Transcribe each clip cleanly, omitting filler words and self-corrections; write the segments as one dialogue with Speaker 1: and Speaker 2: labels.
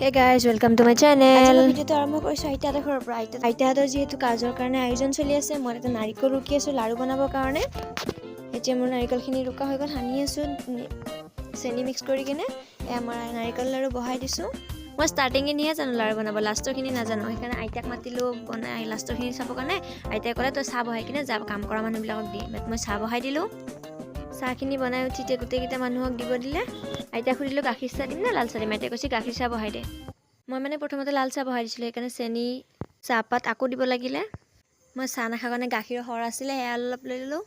Speaker 1: Hey guys, welcome to my channel. ভিডিওটো আৰম্ভ কৰিছো আইতাহঁতৰ ঘৰৰ পৰা। আইতাহঁতৰ যেহেতু কাজৰ কাৰণে আয়োজন চলি আছে, মই এটা নাৰিকল ৰুকি আছো লাৰু বনাবৰ কাৰণে। এতিয়া মোৰ নাৰিকলখিনি ৰুকা হৈ গ'ল, সানি আছো চেনি মিক্স কৰি কিনে আমাৰ নাৰিকল লাৰু বহাই দিছো। মই ষ্টাৰ্টিঙে নিয়ে জানো লাৰু বনাব, লাষ্টৰখিনি নাজানো। সেইকাৰণে আইতাক মাতিলো বনাই লাষ্টৰখিনি চাবৰ কাৰণে। আইতাই ক'লে তই চাহ বহাই কিনে যা কাম কৰা মানুহবিলাকক দি। মই চাহ বহাই দিলোঁ। চাহখিনি বনাই উঠি গোটেইকেইটা মানুহক দিব দিলে। আইতাক সুধিলোঁ গাখীৰ চাহ দিম নে লাল চাহ দিম। আইতাই কৈছে গাখীৰ চাহ বহাই দে। মই মানে প্ৰথমতে লাল চাহ বহাই দিছিলোঁ, সেইকাৰণে চেনি চাহপাত আকৌ দিব লাগিলে। মই চাহ নাখাওঁ কাৰণে গাখীৰৰ সৰ আছিলে, সেয়া অলপ লৈ ল'লোঁ।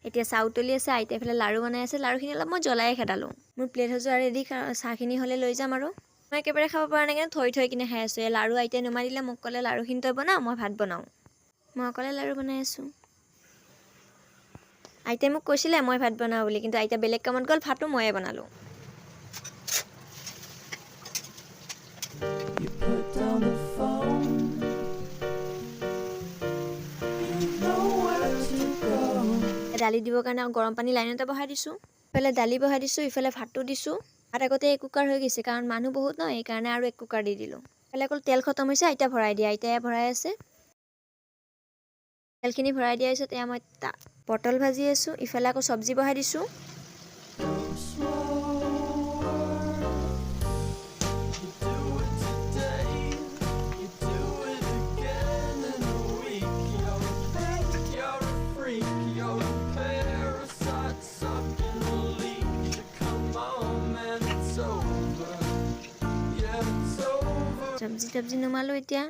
Speaker 1: এতিয়া চাহ উতলি আছে, আইতাই এইফালে লাৰু বনাই আছে। লাৰুখিনি অলপ মই জ্বলাই খেদালোঁ। মোৰ প্লেট সজোৱা ৰেডি, চাহখিনি হ'লে লৈ যাম আৰু। মই একেবাৰে খাব পৰা নাই কাৰণে থৈ কিনে খাই আছোঁ। লাৰু আইতাই নমাই দিলে, মোক ক'লে লাৰুখিনি তই বনাওঁ, মই ভাত বনাওঁ। মই অকলে লাৰু বনাই আছোঁ। আইতাই মোক কৈছিলে মই ভাত বনাওঁ বুলি, কিন্তু আইতা বেলেগ কামত গ'ল, ভাতো ময়ে বনালোঁ। দালি দিবৰ কাৰণে গৰম পানী লাইনতে বহাই দিছোঁ। ইফালে দালি বহাই দিছোঁ, ইফালে ভাতো দিছোঁ। ভাত আগতে এক কুকাৰ হৈ গৈছে, কাৰণ মানুহ বহুত ন, সেইকাৰণে আৰু এক কুকাৰ দি দিলোঁ। ইফালে অকল তেল খতম হৈছে, আইতা ভৰাই দিয়ে। আইতাই ভৰাই আছে। তেলখিনি ভৰাই দিয়াৰ পিছত মই পটল ভাজি আছোঁ। ইফালে আকৌ চব্জি বহাই দিছোঁ। চব্জি নমালোঁ। এতিয়া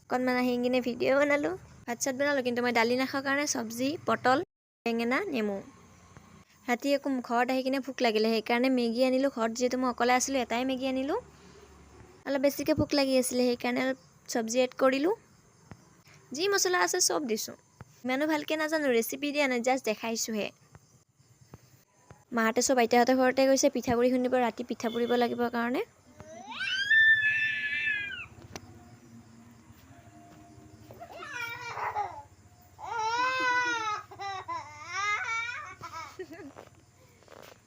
Speaker 1: অকণমান আহি কিনে ভিডিঅ' বনালোঁ। ভাত চাত বনালোঁ, কিন্তু মই দালি নাখাওঁ কাৰণে চব্জি, পটল, বেঙেনা, নেমু। ৰাতি আকৌ ঘৰত আহি কিনে ভোক লাগিলে, সেইকাৰণে মেগী আনিলোঁ। ঘৰত যিহেতু মই অকলে আছিলোঁ, এটাই মেগী আনিলোঁ। অলপ বেছিকৈ ভোক লাগি আছিলে, সেইকাৰণে অলপ চব্জি এড কৰিলোঁ। যি মছলা আছে চব দিছোঁ। ইমানো ভালকৈ নাজানো, ৰেচিপি দিয়া নাই, জাষ্ট দেখাইছোঁহে। মাহঁতে চব আইতাহঁতৰ ঘৰতে গৈছে পিঠাগুড়ি খুন্দিব, ৰাতি পিঠা পুৰিব লাগিব কাৰণে।